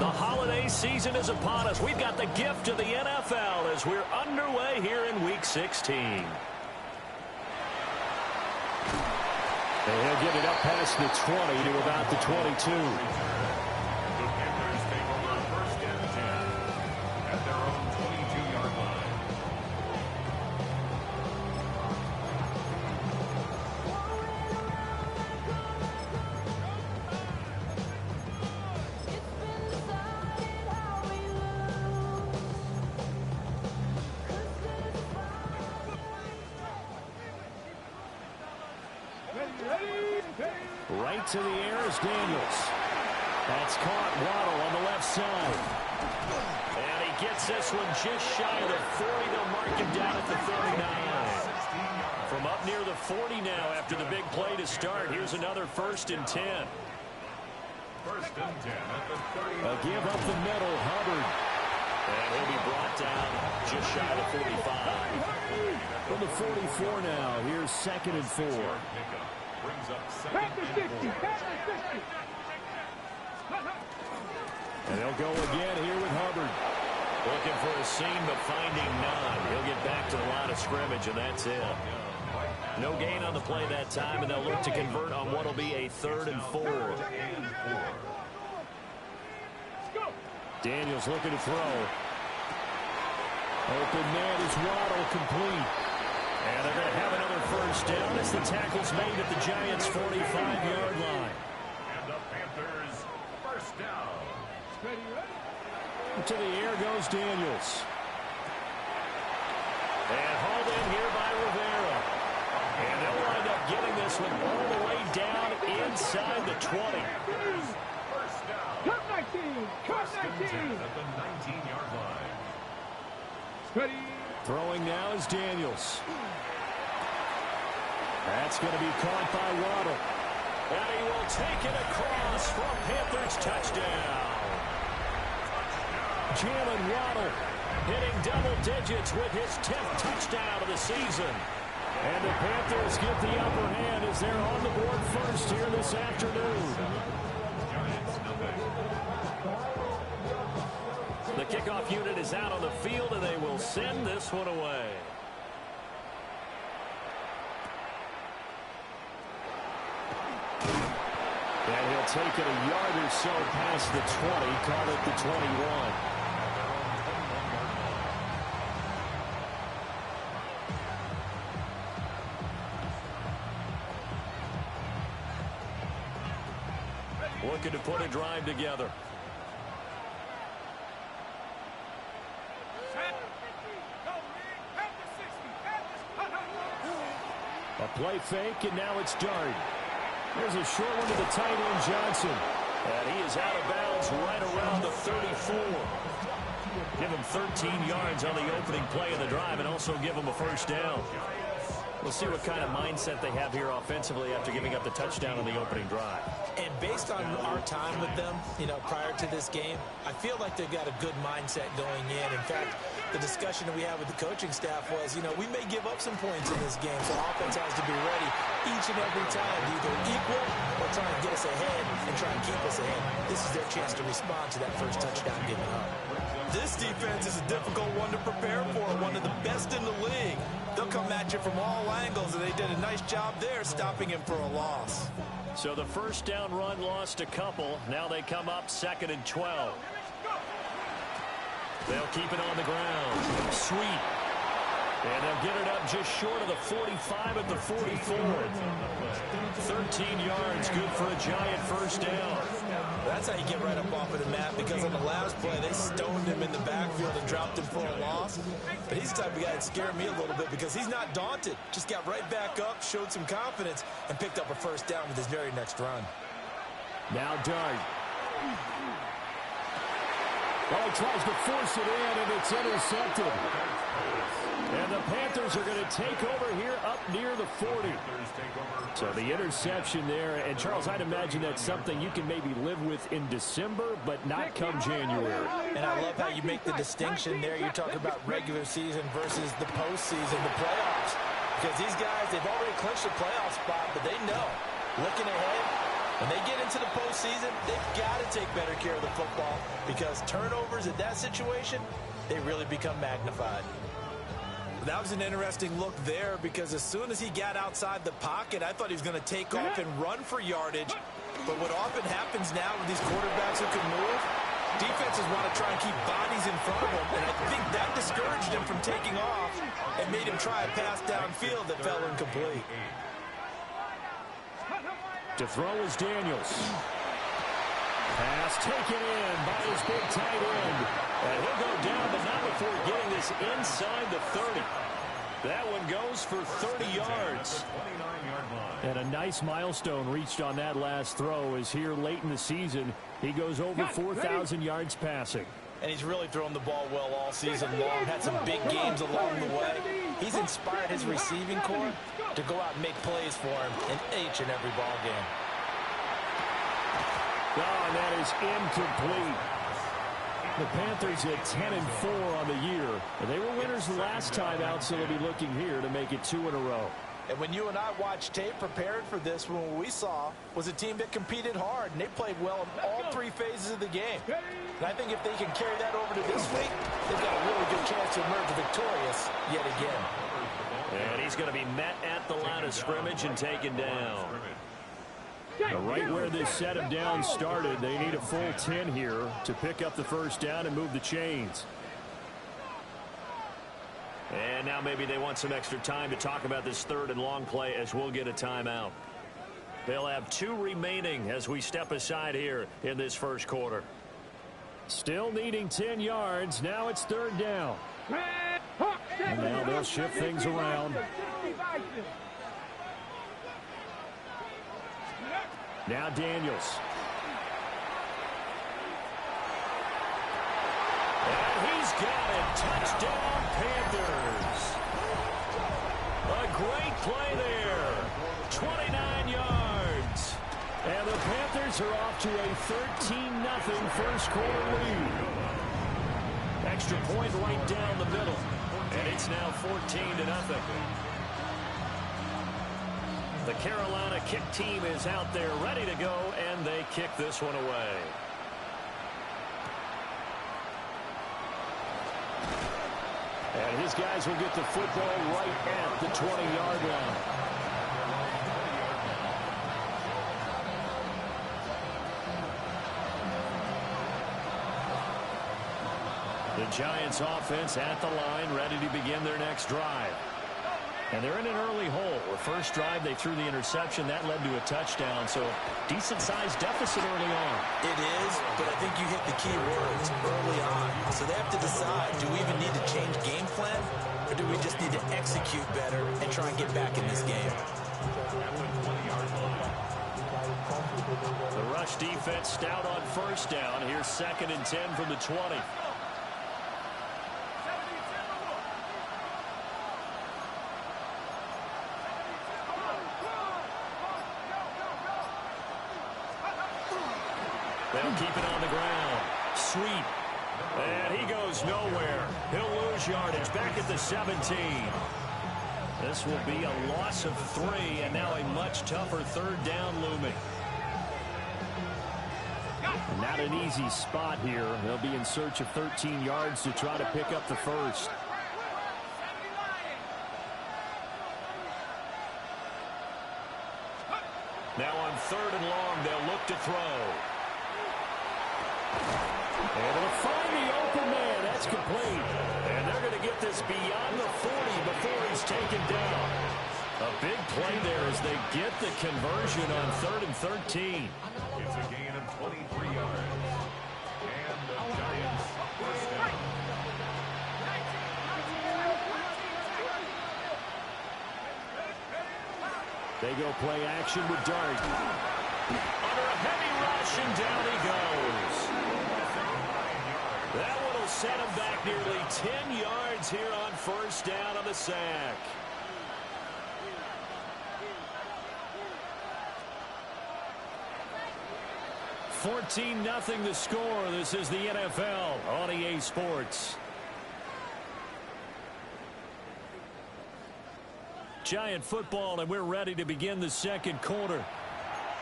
The holiday season is upon us. We've got the gift of the NFL as we're underway here in Week 16. And he'll get it up past the 20 to about the 22. Right to the air is Daniels. That's caught. Waddle on the left side. And he gets this one just shy of the 40. They'll mark him down at the 39. From up near the 40 now after the big play to start. Here's another 1st and 10. 1st and 10 at the 30. A give up the middle. Hubbard. And he'll be brought down just shy of the 45. From the 44 now. Here's 2nd and 4. Brings up 2nd and 4. And they'll go again here with Hubbard. Looking for a seam, but finding none. He'll get back to the line of scrimmage, and that's it. No gain on the play that time, and they'll look to convert on what will be a 3rd and 4. Daniels looking to throw. Open man is Waddle, complete. And they're going to have another 1st down as the tackle's made at the Giants' 45-yard line. And the Panthers, 1st down. To the air goes Daniels. And hauled in here by Rivera. And they'll wind up getting this one all the way down inside the 20. 1st down. Cut 19. Cut 19. At the 19-yard line. Ready. Throwing now is Daniels. That's going to be caught by Waddle. And he will take it across for a Panthers touchdown. Jalen Waddle hitting double digits with his 10th touchdown of the season. And the Panthers get the upper hand as they're on the board first here this afternoon. The kickoff unit is out on the field, and they will send this one away. And he'll take it a yard or so past the 20, call it the 21. Looking to put a drive together. A play fake, and now it's Dart. There's a short one to the tight end, Johnson. And he is out of bounds right around the 34. Give him 13 yards on the opening play of the drive and also give him a 1st down. We'll see what kind of mindset they have here offensively after giving up the touchdown on the opening drive. And based on our time with them, prior to this game, I feel like they've got a good mindset going in. In fact, the discussion that we had with the coaching staff was, we may give up some points in this game, so offense has to be ready each and every time to either equal or try and get us ahead and try and keep us ahead. This is their chance to respond to that 1st touchdown given up. This defense is a difficult one to prepare for, one of the best in the league. They'll come at you from all angles, and they did a nice job there stopping him for a loss. So the 1st down run lost a couple. Now they come up 2nd and 12. They'll keep it on the ground. Sweet. And they'll get it up just short of the 45 at the 44. 13 yards, good for a Giant 1st down. That's how you get right up off of the mat, because on the last play, they stoned him in the backfield and dropped him for a loss. But he's the type of guy that scared me a little bit because he's not daunted. Just got right back up, showed some confidence, and picked up a 1st down with his very next run. Now Dart. Well, he tries to force it in, and it's intercepted. And the Panthers are going to take over here up near the 40. So the interception there. And, Charles, I'd imagine that's something you can maybe live with in December, but not come January. And I love how you make the distinction there. You're talking about regular season versus the postseason, the playoffs. Because these guys, they've already clinched a playoff spot, but they know, looking ahead, When they get into the postseason, they've got to take better care of the football because turnovers in that situation, they really become magnified. That was an interesting look there because as soon as he got outside the pocket, I thought he was going to take off and run for yardage. But what often happens now with these quarterbacks who can move, defenses want to try and keep bodies in front of him, and I think that discouraged him from taking off and made him try a pass downfield that fell incomplete. To throw is Daniels. Pass taken in by his big tight end. And he'll go down, but not before getting this inside the 30. That one goes for 30 yards. And a nice milestone reached on that last throw as here late in the season, he goes over 4,000 yards passing. And he's really thrown the ball well all season long. Had some big games along the way. He's inspired his receiving corps to go out and make plays for him in each and every ball game. Oh, and that is incomplete. The Panthers at 10-4 on the year. And they were winners the last time out, so they'll be looking here to make it 2 in a row. And when you and I watched tape prepared for this, what we saw was a team that competed hard, and they played well in all 3 phases of the game. And I think if they can carry that over to this week, they've got a really good chance to emerge victorious yet again. And he's going to be met at the line of scrimmage and taken down. Right where this set of downs started, they need a full 10 here to pick up the first down and move the chains. And now maybe they want some extra time to talk about this 3rd and long play as we'll get a timeout. They'll have 2 remaining as we step aside here in this first quarter. Still needing 10 yards. Now it's 3rd down. And now they'll shift things around. Now Daniels. And he's got it. Touchdown, Panthers. A great play there. 29 yards. And the Panthers are off to a 13-0 first quarter lead. Extra point right down the middle. And it's now 14-0. The Carolina kick team is out there ready to go, and they kick this one away. And his guys will get the football right at the 20-yard line. The Giants offense at the line, ready to begin their next drive. And they're in an early hole. The first drive, they threw the interception. That led to a touchdown, so decent-sized deficit early on. It is, but I think you hit the key words early on. So they have to decide, do we even need to change game plan, or do we just need to execute better and try and get back in this game? The rush defense stout on first down. Here's 2nd and 10 from the 20. They'll keep it on the ground. Sweep. And he goes nowhere. He'll lose yardage back at the 17. This will be a loss of 3, and now a much tougher 3rd down looming. Not an easy spot here. They'll be in search of 13 yards to try to pick up the first. Now on 3rd and long, they'll look to throw. Able to find the open man. That's complete. And they're going to get this beyond the 40 before he's taken down. A big play there as they get the conversion on 3rd and 13. It's a gain of 23 yards. And the Giants first down. They go play action with Dart. Under a heavy rush, and down he goes. That one will set him back nearly 10 yards here on first down on the sack. $14-0 the score. This is the NFL on EA Sports. Giant football, and we're ready to begin the second quarter.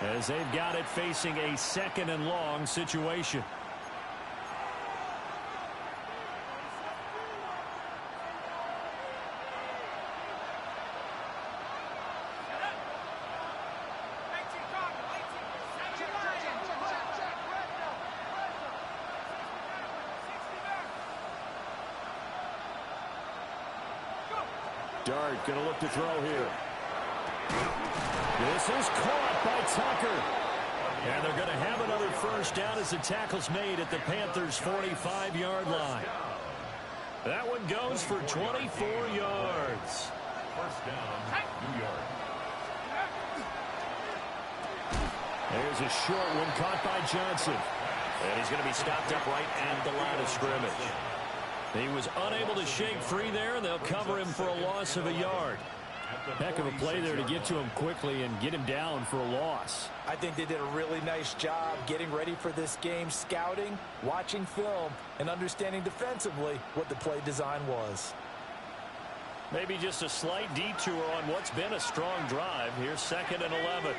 as they've got it facing a 2nd and long situation. Dart going to look to throw here. This is caught by Tucker. And they're going to have another first down as the tackle's made at the Panthers' 45-yard line. That one goes for 24 yards. First down, New York. There's a short one caught by Johnson. And he's going to be stopped up right at the line of scrimmage. He was unable to shake free there, and they'll cover him for a loss of a yard. Heck of a play there to get to him quickly and get him down for a loss. I think they did a really nice job getting ready for this game, scouting, watching film, and understanding defensively what the play design was. Maybe just a slight detour on what's been a strong drive. Here's 2nd and 11.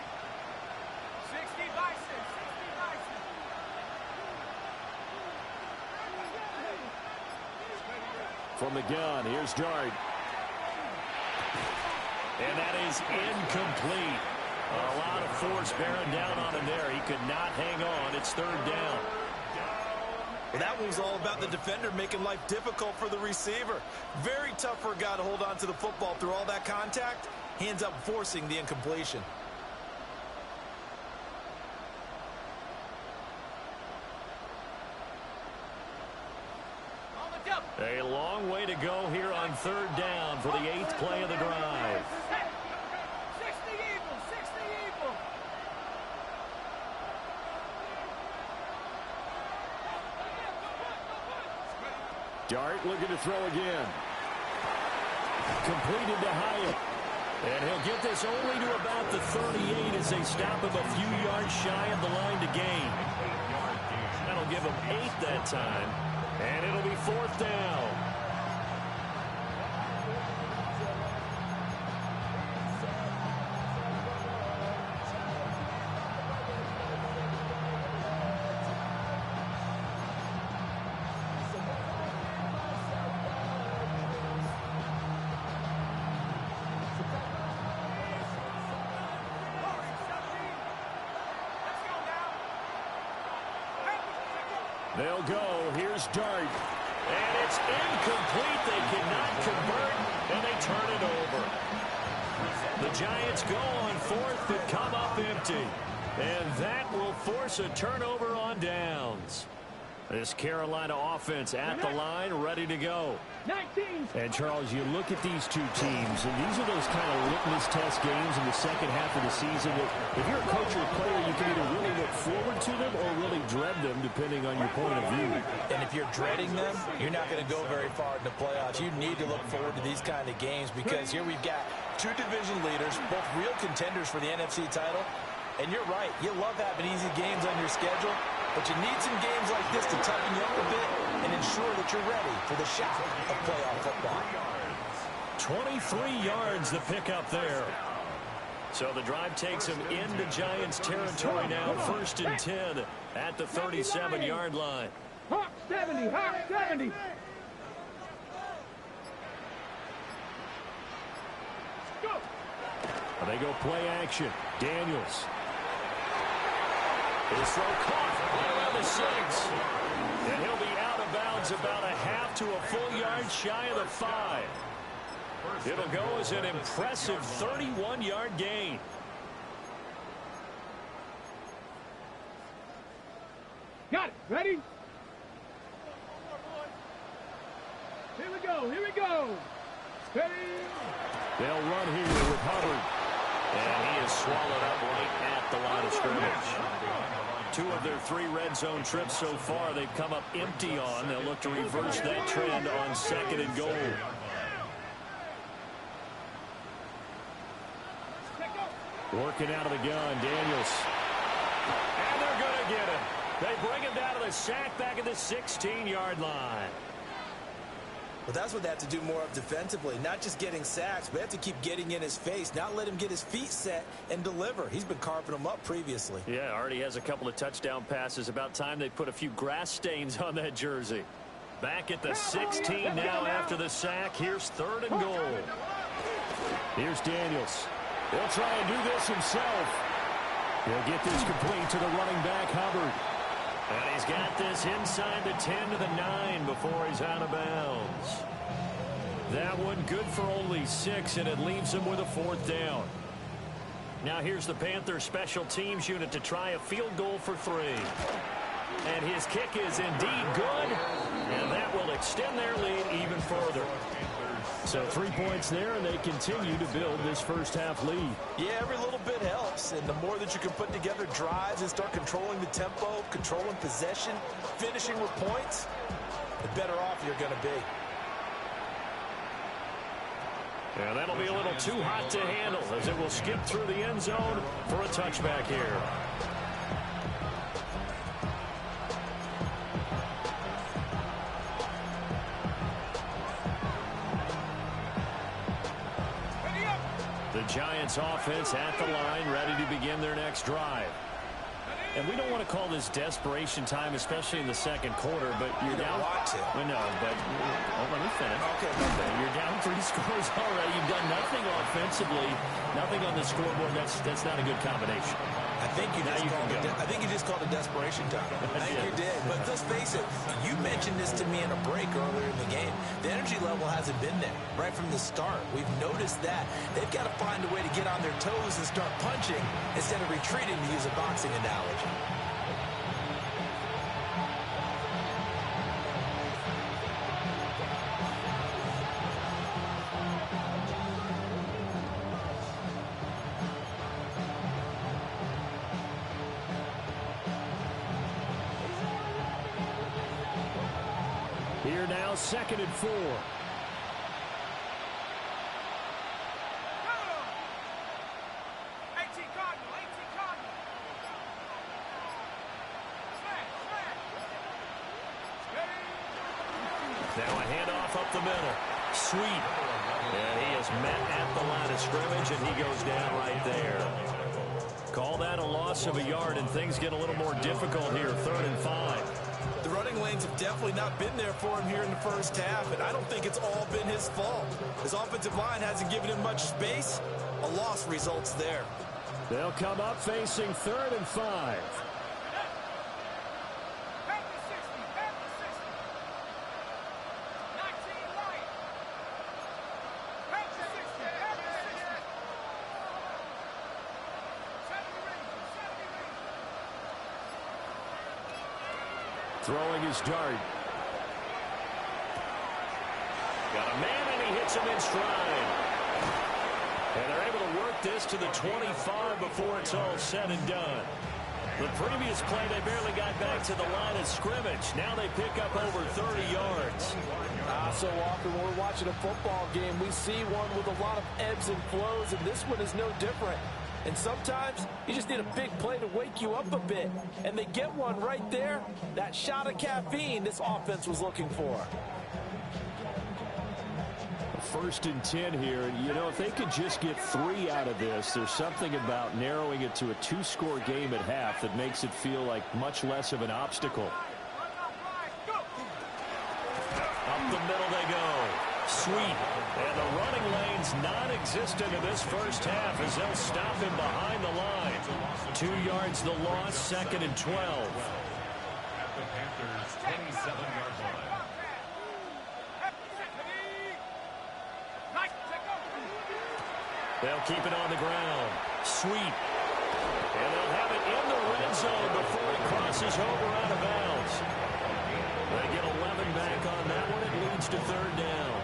From the gun, here's Dart. And that is incomplete. A lot of force bearing down on him there. He could not hang on. It's 3rd down. Well, that one was all about the defender making life difficult for the receiver. Very tough for a guy to hold on to the football through all that contact. Hands up, forcing the incompletion. A long way to go here on 3rd down for the 8th play of the drive. Dart looking to throw again. Completed to Hyatt. And he'll get this only to about the 38 as they stop him a few yards shy of the line to gain. That'll give him 8 that time. And it'll be 4th down. They'll go. Here's Dart. And it's incomplete. They cannot convert, and they turn it over. The Giants go on 4th, but come up empty. And that will force a turnover on downs. This Carolina offense at the line, ready to go. 19. And, Charles, you look at these two teams, and these are those kind of litmus test games in the second half of the season that if you're a coach or a player, you can either really look forward to them or really dread them, depending on your point of view. And if you're dreading them, you're not going to go very far in the playoffs. You need to look forward to these kind of games because here we've got 2 division leaders, both real contenders for the NFC title. And you're right, you love having easy games on your schedule, but you need some games like this to toughen you up a bit and ensure that you're ready for the shot of playoff football. 23 yards the pickup there. So the drive takes him into Giants territory now. 1st and 10 at the 37-yard line. Hawk 70, Hawk 70. Go. They go play action. Daniels. His throw caught right around the 6. And he'll be out of bounds about a half to a full yard shy of the 5. It'll go as an impressive 31-yard gain. Got it. Ready? Here we go. Here we go. Ready? They'll run here with Hubbard. And he is swallowed up right at the line of scrimmage. 2 of their 3 red zone trips so far they've come up empty on. They'll look to reverse that trend on 2nd and goal. Working out of the gun, Daniels. And they're going to get him. They bring him down to the sack back at the 16-yard line. Well, that's what they have to do more of defensively. Not just getting sacks, but they have to keep getting in his face, not let him get his feet set and deliver. He's been carving them up previously. Yeah, already has a couple of touchdown passes. About time they put a few grass stains on that jersey. Back at the 16 now after the sack. Here's 3rd and goal. Here's Daniels. He'll try and do this himself. He'll get this complete to the running back, Hubbard. And he's got this inside the 10 to the 9 before he's out of bounds. That one good for only 6, and it leaves him with a 4th down. Now here's the Panthers special teams unit to try a field goal for 3. And his kick is indeed good, and that will extend their lead even further. So 3 points there, and they continue to build this first half lead. Yeah, every little bit helps, and the more that you can put together drives and start controlling the tempo, controlling possession, finishing with points, the better off you're going to be. And that'll be a little too hot to handle as it will skip through the end zone for a touchback here. The Giants offense at the line, ready to begin their next drive. And we don't want to call this desperation time, especially in the second quarter, but you're down. Well, no, but let me finish. Okay. You're down 3 scores already. You've done nothing offensively, nothing on the scoreboard. That's not a good combination. I think you just called it desperation time. I think you did. But let's face it, you mentioned this to me in a break earlier in the game. The energy level hasn't been there right from the start. We've noticed that. They've got to find a way to get on their toes and start punching instead of retreating, to use a boxing analogy. Here now, 2nd and 4. Now a handoff up the middle. Sweet. And he is met at the line of scrimmage, and he goes down right there. Call that a loss of a yard, and things get a little more difficult here. 3rd and 5. The running lanes have definitely not been there for him here in the first half, and I don't think it's all been his fault. His offensive line hasn't given him much space. A loss results there. They'll come up facing 3rd and 5. Throwing his dart. Got a man, and he hits him in stride. And they're able to work this to the 25 before it's all said and done. The previous play, they barely got back to the line of scrimmage. Now they pick up over 30 yards. So often when we're watching a football game, we see one with a lot of ebbs and flows, and this one is no different. And sometimes you just need a big play to wake you up a bit. And they get one right there. That shot of caffeine this offense was looking for. 1st and 10 here. And, you know, if they could just get 3 out of this, there's something about narrowing it to a 2-score game at half that makes it feel like much less of an obstacle. Up the middle they go. Sweet. And the running lane's non-existent in this first half as they'll stop him behind the line. 2 yards the loss, 2nd and 12. At the Panthers' 27-yard line. They'll keep it on the ground. Sweet. And they'll have it in the red zone before it crosses over out of bounds. They get 11 back on that one. It leads to 3rd down.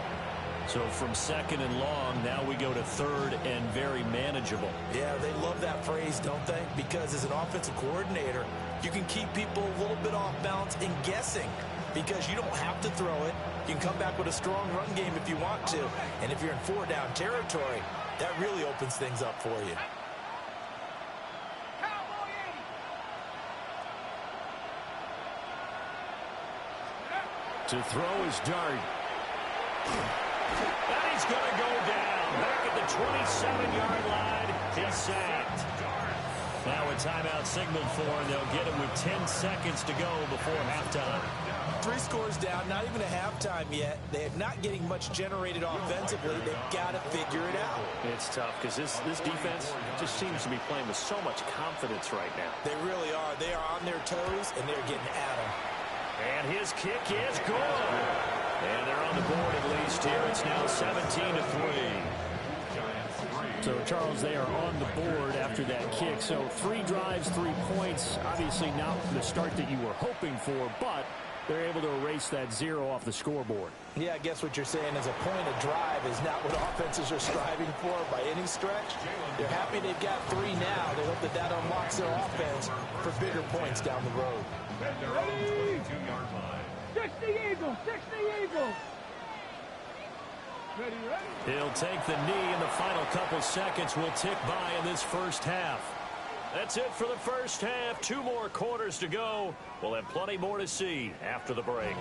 So from 2nd and long, now we go to 3rd and very manageable. Yeah, they love that phrase, don't they? Because as an offensive coordinator, you can keep people a little bit off balance and guessing because you don't have to throw it. You can come back with a strong run game if you want to. And if you're in 4-down territory, that really opens things up for you. To throw his dart. And he's going to go down. Back at the 27-yard line. He's sacked. Now a timeout signaled for, and they'll get him with 10 seconds to go before halftime. 3 scores down, not even a halftime yet. They're not getting much generated offensively. They've got to figure it out. It's tough because this defense just seems to be playing with so much confidence right now. They really are. They are on their toes, and they're getting at them. And his kick is good. And they're on the board at least here. It's now 17-3. So, Charles, they are on the board after that kick. So 3 drives, 3 points. Obviously not the start that you were hoping for, but they're able to erase that 0 off the scoreboard. Yeah, I guess what you're saying is a point of drive is not what offenses are striving for by any stretch. They're happy they've got 3 now. They hope that that unlocks their offense for bigger points down the road. Ready? 60 Eagles, 60 Eagles. Ready, ready. He'll take the knee, and the final couple seconds will tick by in this first half. That's it for the first half. 2 more quarters to go. We'll have plenty more to see after the break.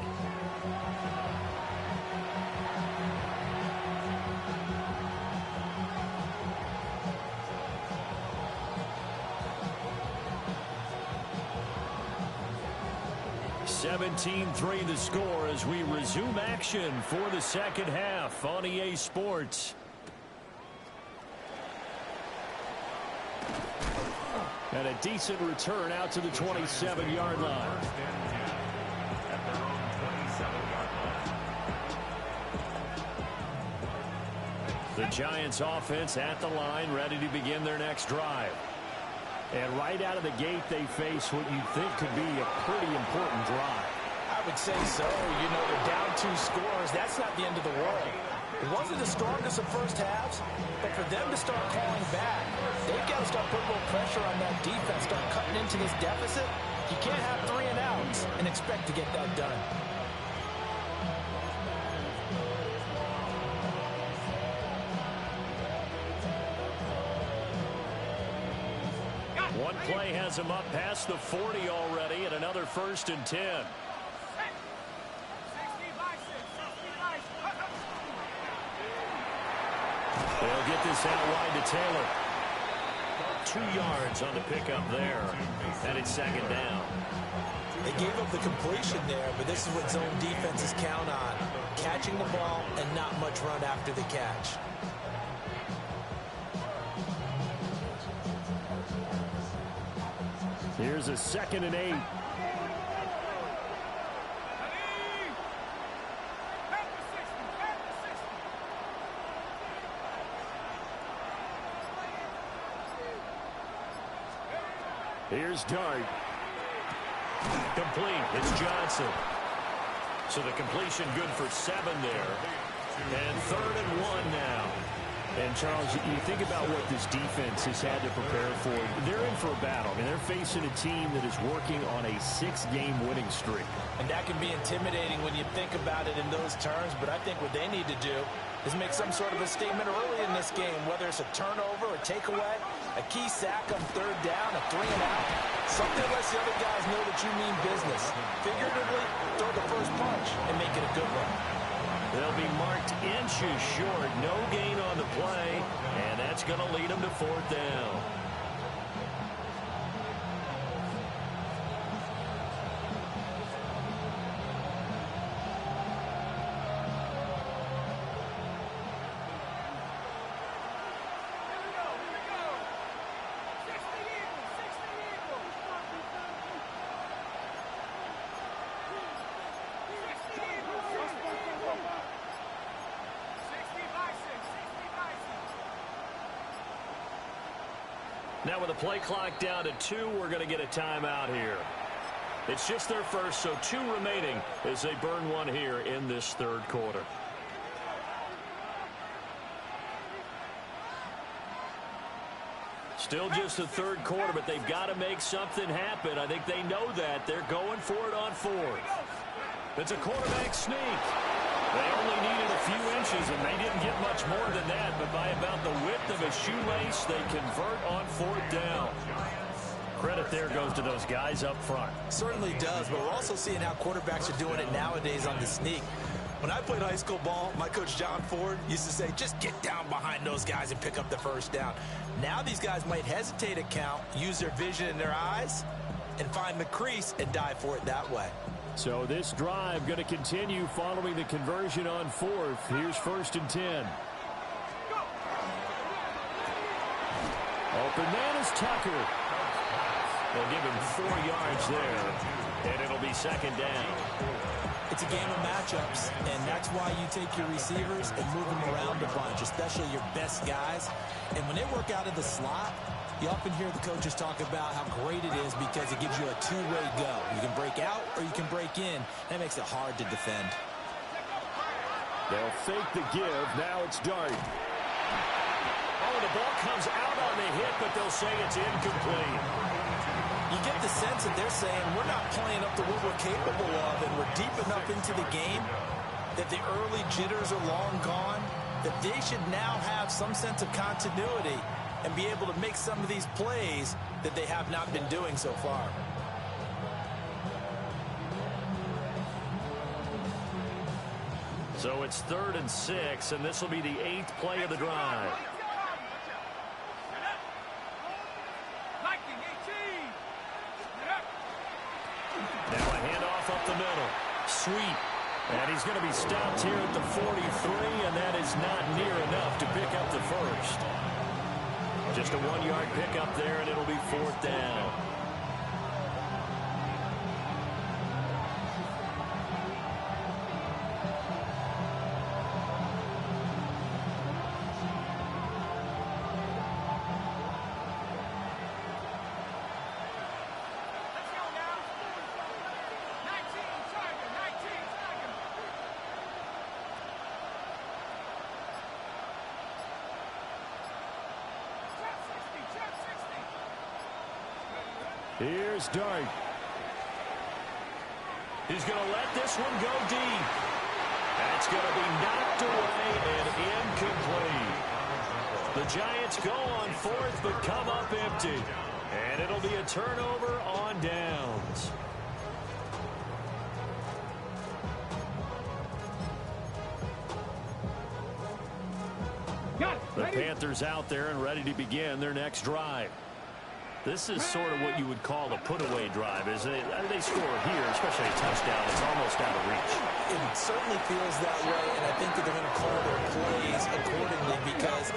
(17-3) the score as we resume action for the second half on EA Sports. And a decent return out to the 27-yard line. The Giants offense at the line, ready to begin their next drive. And right out of the gate, they face what you think could be a pretty important drive. I would say so. You know, they're down 2 scores. That's not the end of the world. It wasn't the strongest of first halves, but for them to start calling back, they've got to start putting a little pressure on that defense, start cutting into this deficit. You can't have 3 and outs and expect to get that done. One play has him up past the 40 already, and another 1st and 10. They'll get this out wide to Taylor. 2 yards on the pickup there, and it's 2nd down. They gave up the completion there, but this is what zone defenses count on. Catching the ball and not much run after the catch. Here's a 2nd and 8. Here's Dart. Complete. It's Johnson. So the completion good for 7 there. And 3rd and 1 now. And, Charles, you think about what this defense has had to prepare for. They're in for a battle. I mean, they're facing a team that is working on a 6-game winning streak. And that can be intimidating when you think about it in those terms, but I think what they need to do is make some sort of a statement early in this game, whether it's a turnover, a takeaway, a key sack on 3rd down, a 3 and out. Something that lets the other guys know that you mean business. Figuratively, throw the first punch and make it a good one. They'll be marked inches short. No gain on the play, and that's going to lead them to 4th down. Now with the play clock down to 2, we're going to get a timeout here. It's just their first, so 2 remaining as they burn one here in this 3rd quarter. Still just the 3rd quarter, but they've got to make something happen. I think they know that. They're going for it on 4th. It's a quarterback sneak. They only needed a few inches, and they didn't get much more than that. But by about the width of a shoelace, they convert on 4th down. Credit there goes to those guys up front. Certainly does, but we're also seeing how quarterbacks are doing it nowadays on the sneak. When I played high school ball, my coach John Ford used to say, just get down behind those guys and pick up the first down. Now these guys might hesitate to count, use their vision in their eyes, and find the crease and dive for it that way. So this drive going to continue following the conversion on fourth. Here's 1st and 10. Open man is Tucker. They'll give him 4 yards there, and it'll be 2nd down. It's a game of matchups, and that's why you take your receivers and move them around a bunch, especially your best guys. And when they work out of the slot, you often hear the coaches talk about how great it is because it gives you a two-way go. You can break out or you can break in. That makes it hard to defend. They'll fake the give. Now it's Dart. Oh, the ball comes out on the hit, but they'll say it's incomplete. You get the sense that they're saying we're not playing up to what we're capable of, and we're deep enough into the game that the early jitters are long gone, that they should now have some sense of continuity and be able to make some of these plays that they have not been doing so far. So it's 3rd and 6, and this will be the 8th play of the drive. Now a handoff up the middle. Sweet. And he's going to be stopped here at the 43, and that is not near enough to pick up the first. Just a 1-yard pickup there, and it'll be 4th down. Here's Dart. He's going to let this one go deep. That's going to be knocked away and incomplete. The Giants go on 4th but come up empty. And it'll be a turnover on downs. The Panthers out there and ready to begin their next drive. This is sort of what you would call a put-away drive, isn't it? They score here, especially a touchdown. It's almost out of reach. It certainly feels that way, and I think that they're going to call their plays accordingly because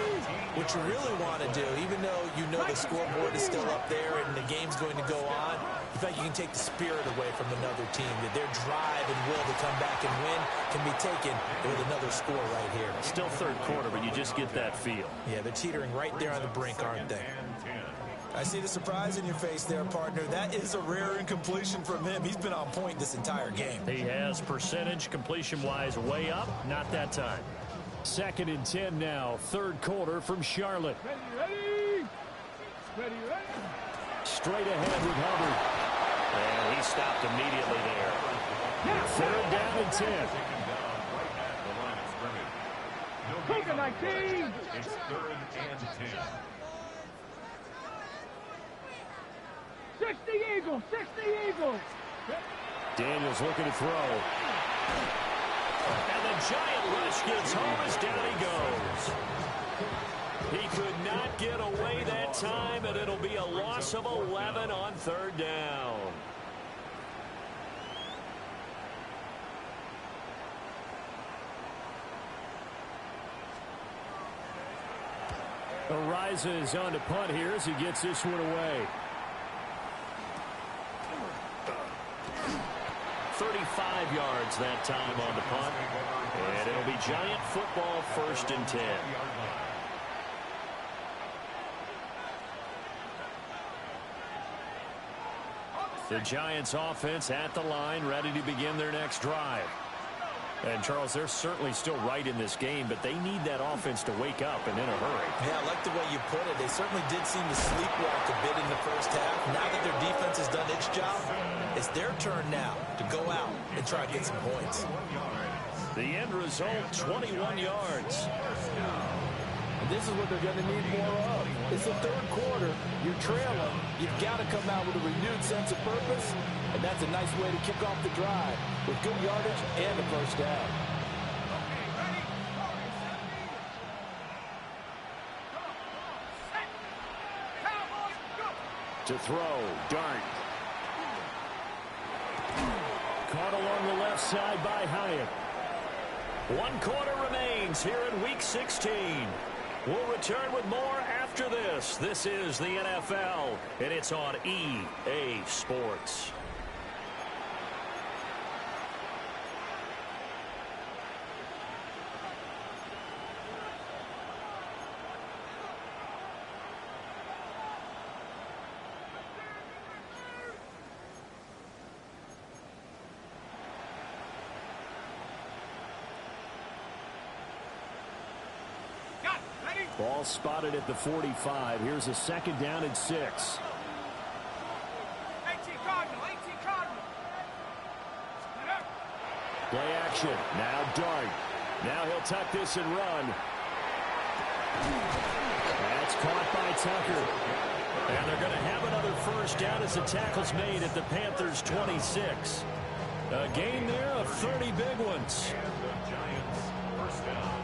what you really want to do, even though you know the scoreboard is still up there and the game's going to go on, in fact, you can take the spirit away from another team, that their drive and will to come back and win can be taken with another score right here. Still 3rd quarter, but you just get that feel. Yeah, they're teetering right there on the brink, aren't they? I see the surprise in your face there, partner. That is a rare incompletion from him. He's been on point this entire game. He has percentage completion-wise way up. Not that time. 2nd and 10 now. 3rd quarter from Charlotte. Ready? Straight ahead with Hubbard. And he stopped immediately there. 3rd down and 10. Cougar 19. It's 3rd and 10. 60 Eagles, 60 Eagles. Daniels looking to throw. And the giant rush gets home as down he goes. He could not get away that time, and it'll be a loss of 11 on 3rd down. Ariza on to punt here as he gets this one away. 35 yards that time on the punt. And it'll be Giant football, 1st and 10. The Giants offense at the line, ready to begin their next drive. And, Charles, they're certainly still right in this game, but they need that offense to wake up and in a hurry. Yeah, I like the way you put it. They certainly did seem to sleepwalk a bit in the first half. Now that their defense has done its job, it's their turn now to go out and try to get some points. The end result, 21 yards. And this is what they're going to need more of. It's the 3rd quarter. You're trailing. You've got to come out with a renewed sense of purpose, and that's a nice way to kick off the drive with good yardage and a first down. To throw, Dart. Caught along the left side by Hyatt. 1 quarter remains here in Week 16. We'll return with more after this. This is the NFL, and it's on EA Sports. Ball spotted at the 45. Here's a 2nd down and 6. 18 Cardinal, 18 Cardinal. Play action. Now Dart. Now he'll tuck this and run. That's caught by Tucker. And they're going to have another first down as the tackle's made at the Panthers' 26. A gain there of 30 big ones. And the Giants first down.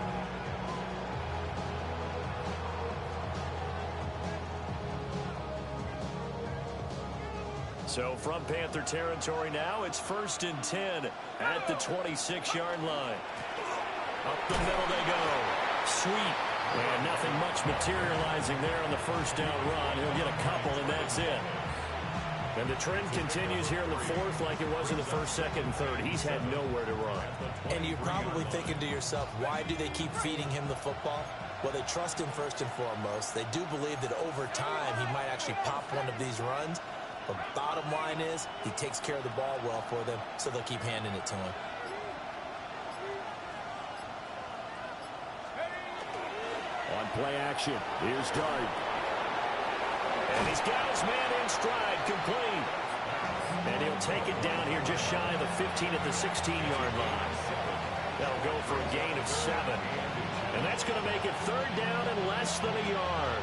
So from Panther territory now, it's 1st and 10 at the 26-yard line. Up the middle they go. Sweep. And nothing much materializing there on the first down run. He'll get a couple, and that's it. And the trend continues here in the 4th like it was in the 1st, 2nd, and 3rd. He's had nowhere to run. And you're probably thinking to yourself, why do they keep feeding him the football? Well, they trust him first and foremost. They do believe that over time he might actually pop one of these runs. But bottom line is, he takes care of the ball well for them, so they'll keep handing it to him. On play action, here's Dart. And he's got his man in stride, complete. And he'll take it down here just shy of the 15 at the 16-yard line. That'll go for a gain of 7. And that's going to make it 3rd down and less than a yard.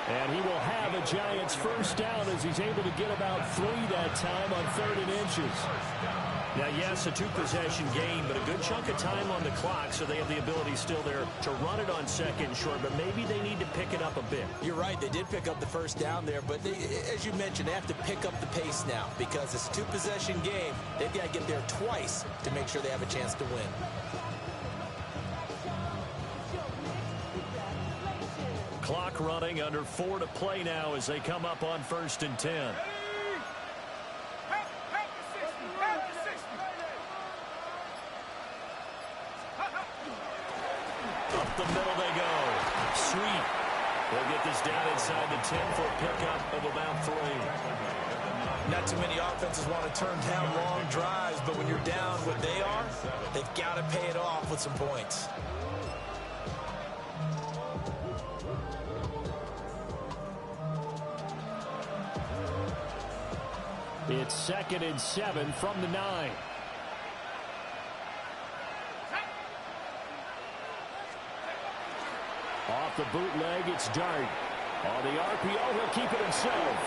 And he will have a Giants first down as he's able to get about 3 that time on 3rd and inches. Now, yes, a 2-possession game, but a good chunk of time on the clock, so they have the ability still there to run it on 2nd and short, but maybe they need to pick it up a bit. You're right. They did pick up the first down there, but they, as you mentioned, they have to pick up the pace now because it's a 2-possession game. They've got to get there twice to make sure they have a chance to win. Clock running, under 4 to play now as they come up on 1st and 10. Up the middle they go. Sweep. They'll get this down inside the 10 for a pickup of about 3. Not too many offenses want to turn down long drives, but when you're down what they are, they've got to pay it off with some points. It's 2nd and 7 from the 9. Off the bootleg, it's Dart. On the RPO, he'll keep it himself.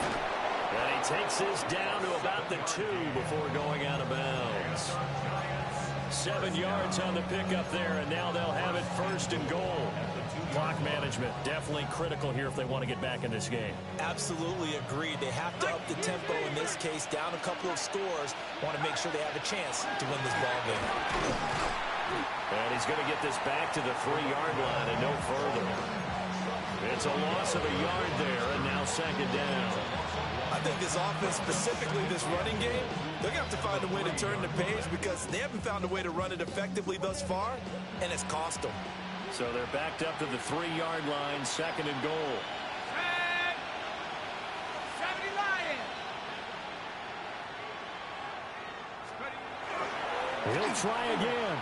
And he takes this down to about the 2 before going out of bounds. 7 yards on the pickup there, and now they'll have it 1st and goal. Clock management, definitely critical here if they want to get back in this game. Absolutely agreed. They have to up the tempo in this case, down a couple of scores. Want to make sure they have a chance to win this ball game. And he's going to get this back to the 3-yard line and no further. It's a loss of a yard there, and now 2nd down. I think this offense, specifically this running game, they're going to have to find a way to turn the page because they haven't found a way to run it effectively thus far, and it's cost them. So they're backed up to the 3-yard line, 2nd and goal. 70 Lions. He'll try again.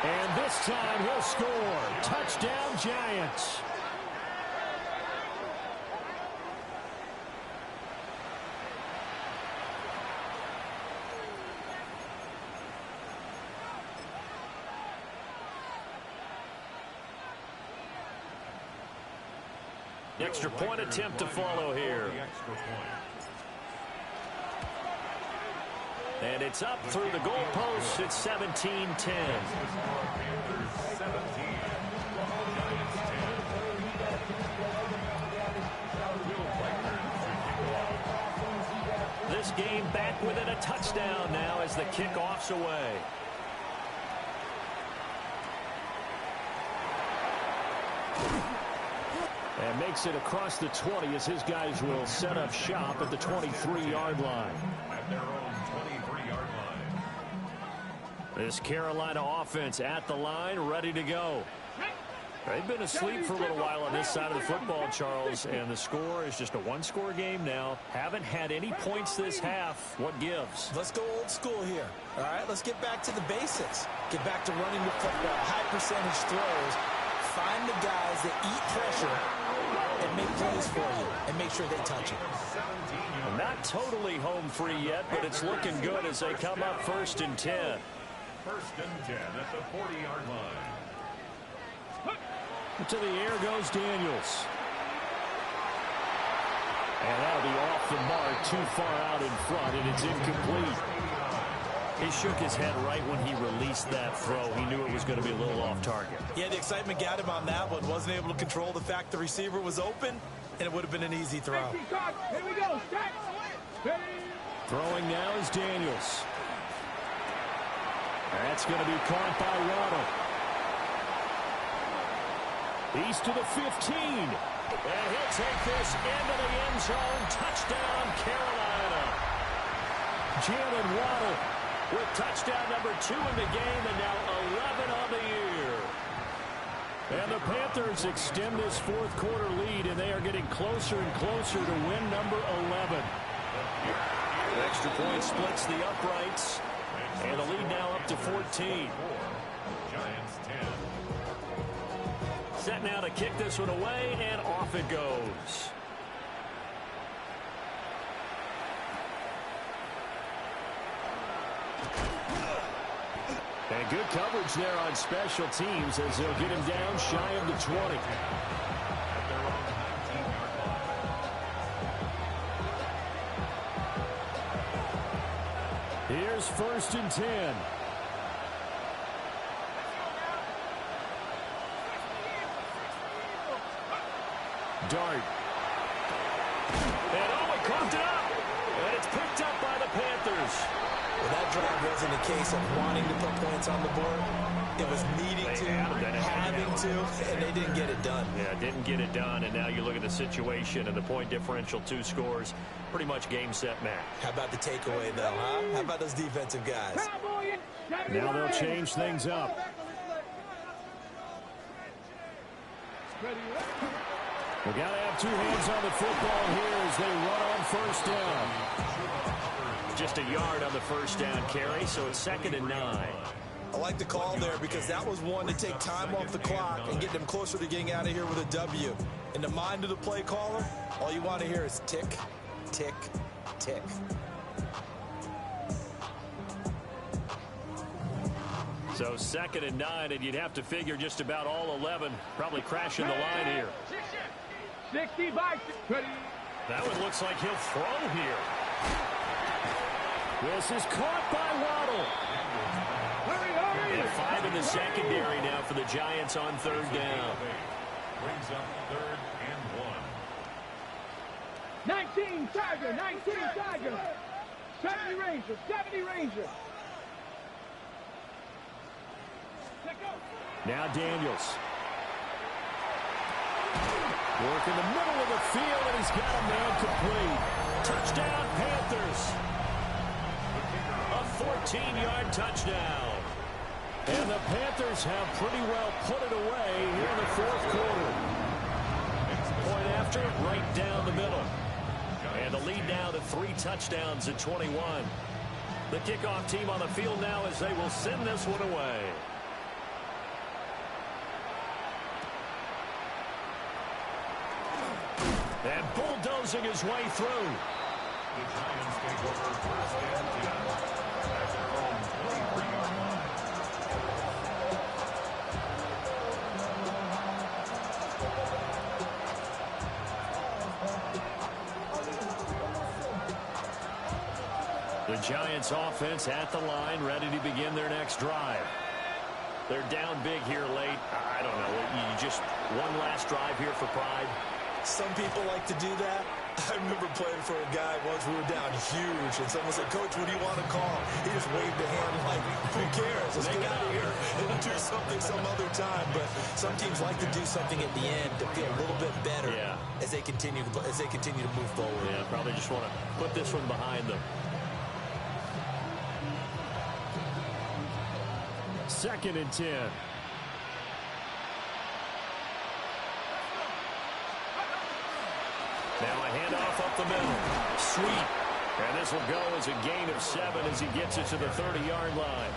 And this time he'll score. Touchdown, Giants. Extra point attempt to follow here. And it's up through the goalposts. It's 17-10. This game back within a touchdown now as the kickoff's away. And makes it across the 20 as his guys will set up shop at the 23-yard line. At their own 23-yard line. This Carolina offense at the line, ready to go. They've been asleep for a little while on this side of the football, Charles, and the score is just a one-score game now. Haven't had any points this half. What gives? Let's go old school here. All right, let's get back to the basics. Get back to running the football, high percentage throws. Find the guys that eat pressure and make plays for you and make sure they touch it. Not totally home free yet, but it's looking good as they come up 1st and 10. 1st and 10 at the 40-yard line. To the air goes Daniels. And that'll be off the mark, too far out in front, and it's incomplete. He shook his head right when he released that throw. He knew it was going to be a little off target. Yeah, the excitement got him on that one. Wasn't able to control the fact the receiver was open, and it would have been an easy throw. Here we go. Throwing now is Daniels. That's going to be caught by Waddle. He's to the 15. And he'll take this into the end zone. Touchdown, Carolina. Jalen Waddle with touchdown number 2 in the game and now 11 on the year. And the Panthers extend this fourth quarter lead, and they are getting closer and closer to win number 11. The extra point splits the uprights, and the lead now up to 14. Giants 10. Set now to kick this one away, and off it goes. And good coverage there on special teams as they'll get him down shy of the 20. At their own 19-yard line. Here's 1st and 10. Dart. And he coughed it up. And it's picked up by the Panthers. Well, that drive wasn't a case of wanting to put points on the board. It was needing to, having to, and they didn't get it done. Yeah, didn't get it done, and now you look at the situation and the point differential, 2 scores, pretty much game, set, match. How about the takeaway, though, huh? How about those defensive guys? Now they'll change things up. We got to have 2 hands on the football here as they run on 1st down. Just a yard on the 1st down carry, so it's 2nd and 9. I like the call there because that was one to take time off the clock and get them closer to getting out of here with a W. In the mind of the play caller, all you want to hear is tick, tick, tick. So 2nd and 9, and you'd have to figure just about all 11 probably crashing the line here. 60 by 20. That one looks like he'll throw here. This is caught by Waddle. And 5 in the secondary now for the Giants on 3rd down. Brings up 3rd and 1. 19 Tiger, 19 Tiger. 70 Ranger, 70 Ranger. Now Daniels. Work in the middle of the field, and he's got a man complete. Touchdown, Panthers. A 14-yard touchdown. And the Panthers have pretty well put it away here in the 4th quarter. Point after, right down the middle. And the lead now to 3 touchdowns at 21. The kickoff team on the field now as they will send this one away. And bulldozing his way through. The Giants take over 1st and 10 at their own 23-yard line. Giants offense at the line, ready to begin their next drive. They're down big here late. I don't know. You just one last drive here for pride. Some people like to do that. I remember playing for a guy once. We were down huge, and someone said, "Coach, what do you want to call?" He just waved a hand like, "Who cares? Let's get out of here and do something some other time." But some teams like to do something at the end to feel a little bit better as they continue to move forward. Yeah, probably just want to put this one behind them. 2nd and 10. Now a handoff up the middle. Sweet. And this will go as a gain of 7 as he gets it to the 30-yard line.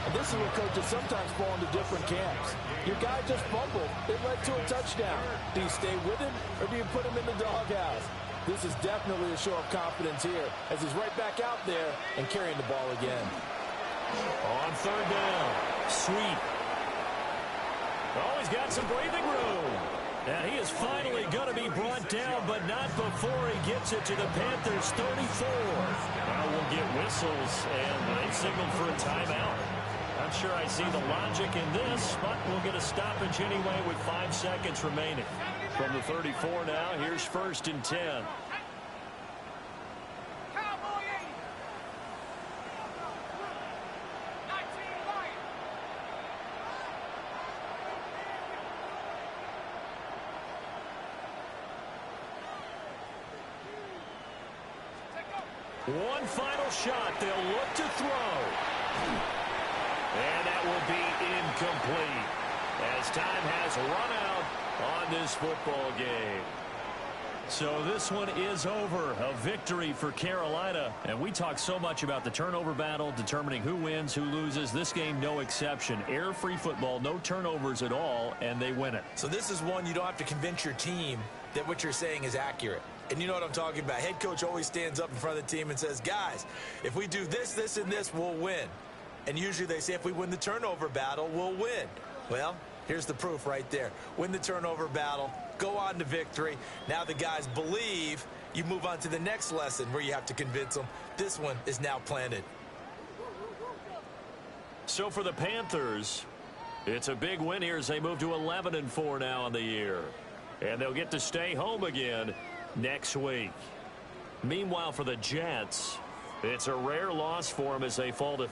And this is where coaches sometimes fall into different camps. Your guy just fumbled. It led to a touchdown. Do you stay with him or do you put him in the doghouse? This is definitely a show of confidence here as he's right back out there and carrying the ball again. On 3rd down. Sweet. Oh, he's got some breathing room. And he is finally going to be brought down, but not before he gets it to the Panthers' 34. Now we'll get whistles, and they signaled for a timeout. Not sure I see the logic in this, but we'll get a stoppage anyway with 5 seconds remaining. From the 34 now, here's 1st and 10. One final shot. They'll look to throw. And that will be incomplete as time has run out on this football game. So this one is over. A victory for Carolina. And we talk so much about the turnover battle, determining who wins, who loses. This game, no exception. Error-free football, no turnovers at all, and they win it. So this is one you don't have to convince your team that what you're saying is accurate. And you know what I'm talking about. Head coach always stands up in front of the team and says, guys, if we do this, this, and this, we'll win. And usually they say if we win the turnover battle, we'll win. Well, here's the proof right there. Win the turnover battle, go on to victory. Now the guys believe. You move on to the next lesson where you have to convince them. This one is now planted. So for the Panthers, it's a big win here as they move to 11-4 now on the year. And they'll get to stay home again next week. Meanwhile, for the Jets, it's a rare loss for them as they fall to